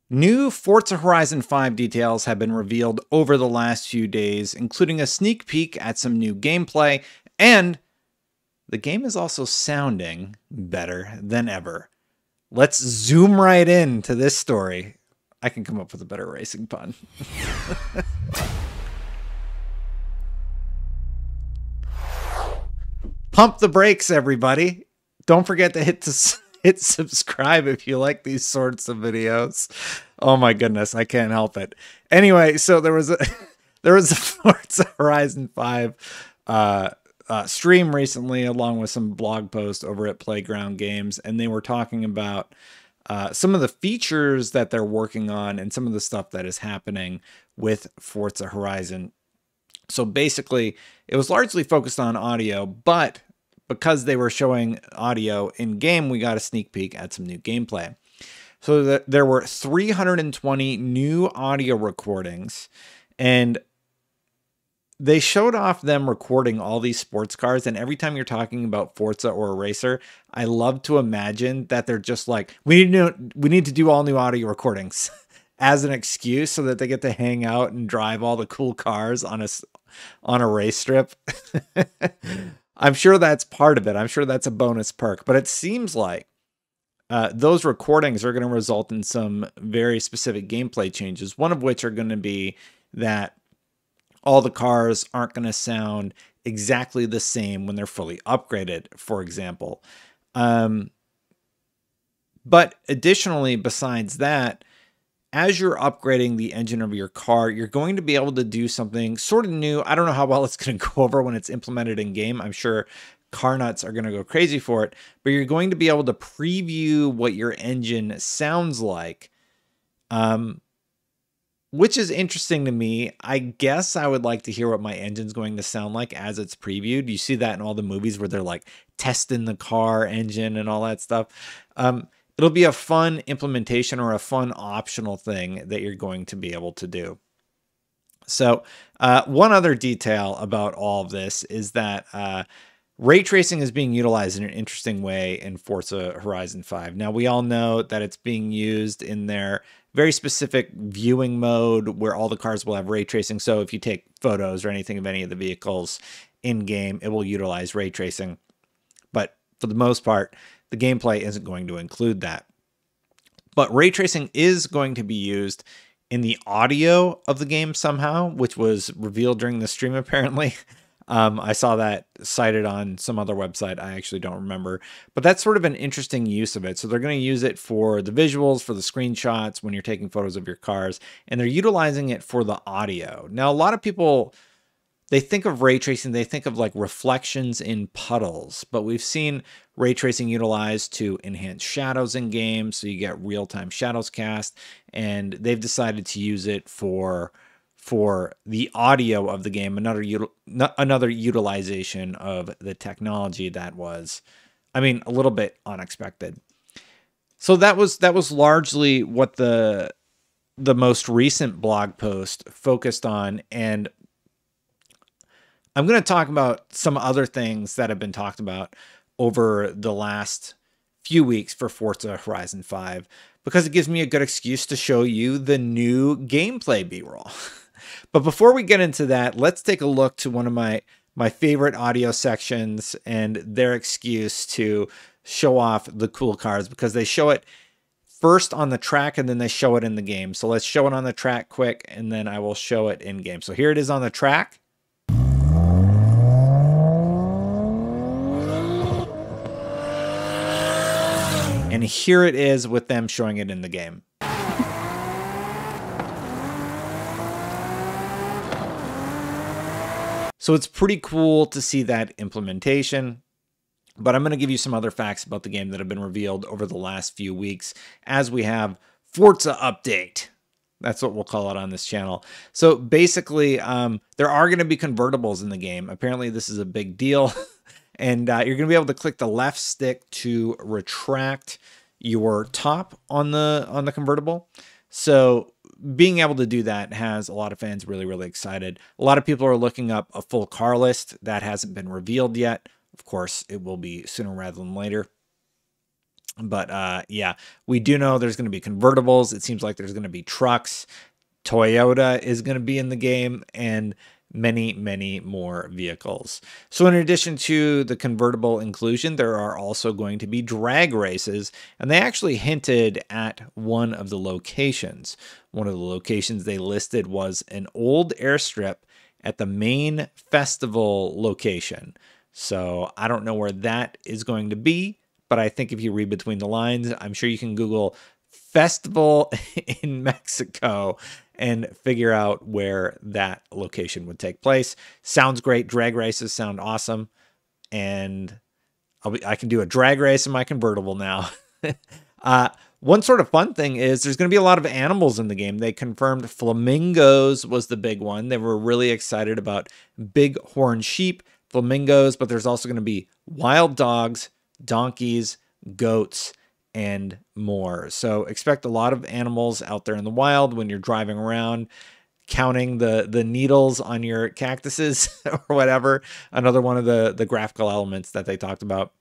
New Forza Horizon 5 details have been revealed over the last few days, including a sneak peek at some new gameplay, and the game is also sounding better than ever. Let's zoom right into this story. I can come up with a better racing pun. Pump the brakes, everybody. Don't forget to hit subscribe if you like these sorts of videos. Oh my goodness, I can't help it. Anyway, so there was a Forza Horizon 5 stream recently, along with some blog posts over at Playground Games, and they were talking about some of the features that they're working on and some of the stuff that is happening with Forza Horizon. So basically, it was largely focused on audio, but because they were showing audio in game, we got a sneak peek at some new gameplay. So there were 320 new audio recordings, and they showed off them recording all these sports cars. And every time you're talking about Forza or a racer, I love to imagine that they're just like, we need to do all new audio recordings as an excuse so that they get to hang out and drive all the cool cars on a race strip. I'm sure that's part of it. I'm sure that's a bonus perk, but it seems like those recordings are going to result in some very specific gameplay changes, one of which are going to be that all the cars aren't going to sound exactly the same when they're fully upgraded, for example. But additionally, besides that, as you're upgrading the engine of your car, you're going to be able to do something sort of new. I don't know how well it's going to go over when it's implemented in game. I'm sure car nuts are going to go crazy for it, but you're going to be able to preview what your engine sounds like, which is interesting to me. I guess I would like to hear what my engine's going to sound like as it's previewed. You see that in all the movies where they're like testing the car engine and all that stuff. It'll be a fun implementation or a fun optional thing that you're going to be able to do. So one other detail about all of this is that ray tracing is being utilized in an interesting way in Forza Horizon 5. Now, we all know that it's being used in their very specific viewing mode where all the cars will have ray tracing. So if you take photos or anything of any of the vehicles in game, it will utilize ray tracing. But for the most part, the gameplay isn't going to include that. But ray tracing is going to be used in the audio of the game somehow, which was revealed during the stream apparently. I saw that cited on some other website. I actually don't remember, but that's sort of an interesting use of it. So they're going to use it for the visuals, for the screenshots when you're taking photos of your cars, and they're utilizing it for the audio. Now, a lot of people, they think of ray tracing, they think of like reflections in puddles, but we've seen ray tracing utilized to enhance shadows in games, so you get real-time shadows cast, and they've decided to use it for the audio of the game, another utilization of the technology that was, I mean, a little bit unexpected. So that was largely what the most recent blog post focused on, and I'm going to talk about some other things that have been talked about over the last few weeks for Forza Horizon 5, because it gives me a good excuse to show you the new gameplay B-roll. But before we get into that, let's take a look to one of my favorite audio sections and their excuse to show off the cool cars, because they show it first on the track and then they show it in the game. So let's show it on the track quick, and then I will show it in game. So here it is on the track. And here it is with them showing it in the game. So it's pretty cool to see that implementation, but I'm going to give you some other facts about the game that have been revealed over the last few weeks as we have Forza Update. That's what we'll call it on this channel. So basically, there are going to be convertibles in the game. Apparently, this is a big deal. And you're going to be able to click the left stick to retract your top on the convertible. So being able to do that has a lot of fans really, really excited. A lot of people are looking up a full car list that hasn't been revealed yet. Of course, it will be sooner rather than later. But yeah, we do know there's going to be convertibles. It seems like there's going to be trucks. Toyota is going to be in the game, and many, many more vehicles. So in addition to the convertible inclusion, there are also going to be drag races, and they actually hinted at one of the locations. One of the locations they listed was an old airstrip at the main festival location. So I don't know where that is going to be, but I think if you read between the lines, I'm sure you can Google festival in Mexico and figure out where that location would take place. Sounds great. Drag races sound awesome. And I can do a drag race in my convertible now. One sort of fun thing is there's going to be a lot of animals in the game. They confirmed flamingos was the big one. They were really excited about bighorn sheep, flamingos, but there's also going to be wild dogs, donkeys, goats, and more. So expect a lot of animals out there in the wild when you're driving around, counting the needles on your cactuses or whatever. Another one of the graphical elements that they talked about.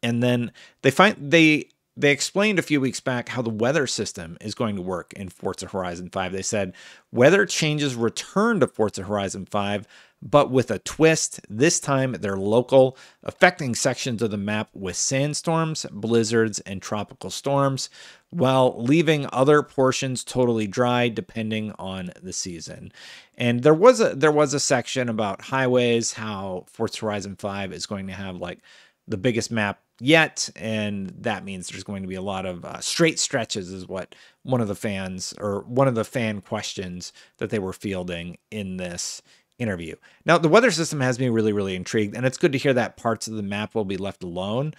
And then they explained a few weeks back how the weather system is going to work in Forza Horizon 5. They said weather changes return to Forza Horizon 5, but with a twist. This time they're local, affecting sections of the map with sandstorms, blizzards, and tropical storms, while leaving other portions totally dry depending on the season. And there was a section about highways, how Forza Horizon 5 is going to have like the biggest map yet, and that means there's going to be a lot of straight stretches, is what one of the fan questions that they were fielding in this interview. Now, the weather system has me really, really intrigued, and it's good to hear that parts of the map will be left alone.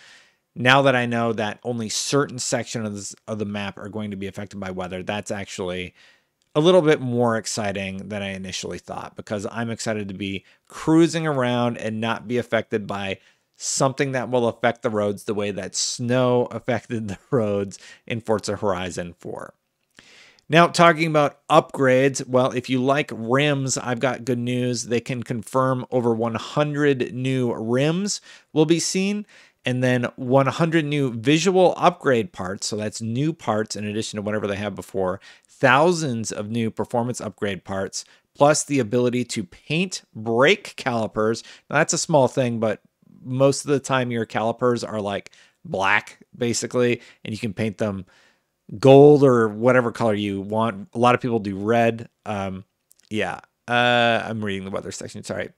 Now that I know that only certain sections of the map are going to be affected by weather, that's actually a little bit more exciting than I initially thought, because I'm excited to be cruising around and not be affected by something that will affect the roads the way that snow affected the roads in Forza Horizon 4. Now, talking about upgrades, well, if you like rims, I've got good news. They can confirm over 100 new rims will be seen, and then 100 new visual upgrade parts. So that's new parts in addition to whatever they have before. Thousands of new performance upgrade parts, plus the ability to paint brake calipers. Now, that's a small thing, but most of the time your calipers are like black, basically, and you can paint them gold or whatever color you want. A lot of people do red. Yeah, I'm reading the weather section. Sorry.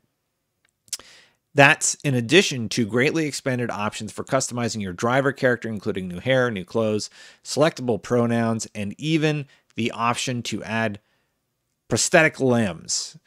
That's in addition to greatly expanded options for customizing your driver character, including new hair, new clothes, selectable pronouns, and even the option to add prosthetic limbs.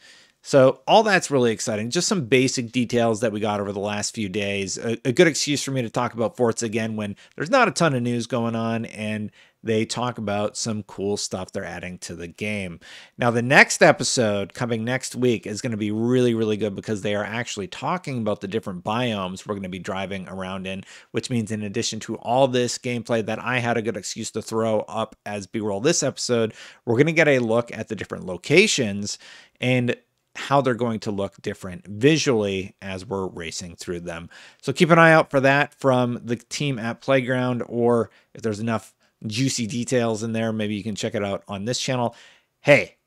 So all that's really exciting. Just some basic details that we got over the last few days. A good excuse for me to talk about Forza again when there's not a ton of news going on, and they talk about some cool stuff they're adding to the game. Now, the next episode coming next week is going to be really, really good, because they are actually talking about the different biomes we're going to be driving around in, which means in addition to all this gameplay that I had a good excuse to throw up as B-roll this episode, we're going to get a look at the different locations and how they're going to look different visually as we're racing through them. So keep an eye out for that from the team at Playground, or if there's enough juicy details in there, maybe you can check it out on this channel. Hey,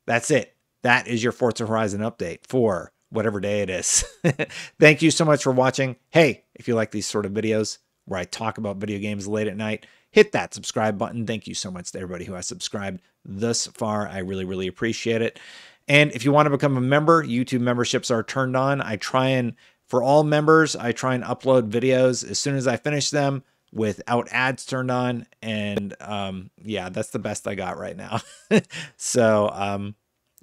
that's it. That is your Forza Horizon update for whatever day it is. Thank you so much for watching. Hey, if you like these sort of videos where I talk about video games late at night, hit that subscribe button. Thank you so much to everybody who has subscribed thus far. I really, really appreciate it. And if you want to become a member, YouTube memberships are turned on. For all members, I try and upload videos as soon as I finish them without ads turned on. And yeah, that's the best I got right now. So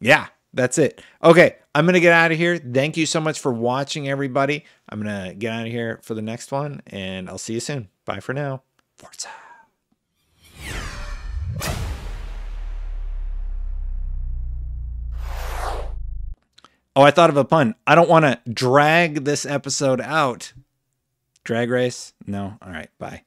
yeah, that's it. Okay, I'm going to get out of here. Thank you so much for watching, everybody. I'm going to get out of here for the next one, and I'll see you soon. Bye for now. Forza. Oh, I thought of a pun. I don't want to drag this episode out. Drag race? No? All right. Bye.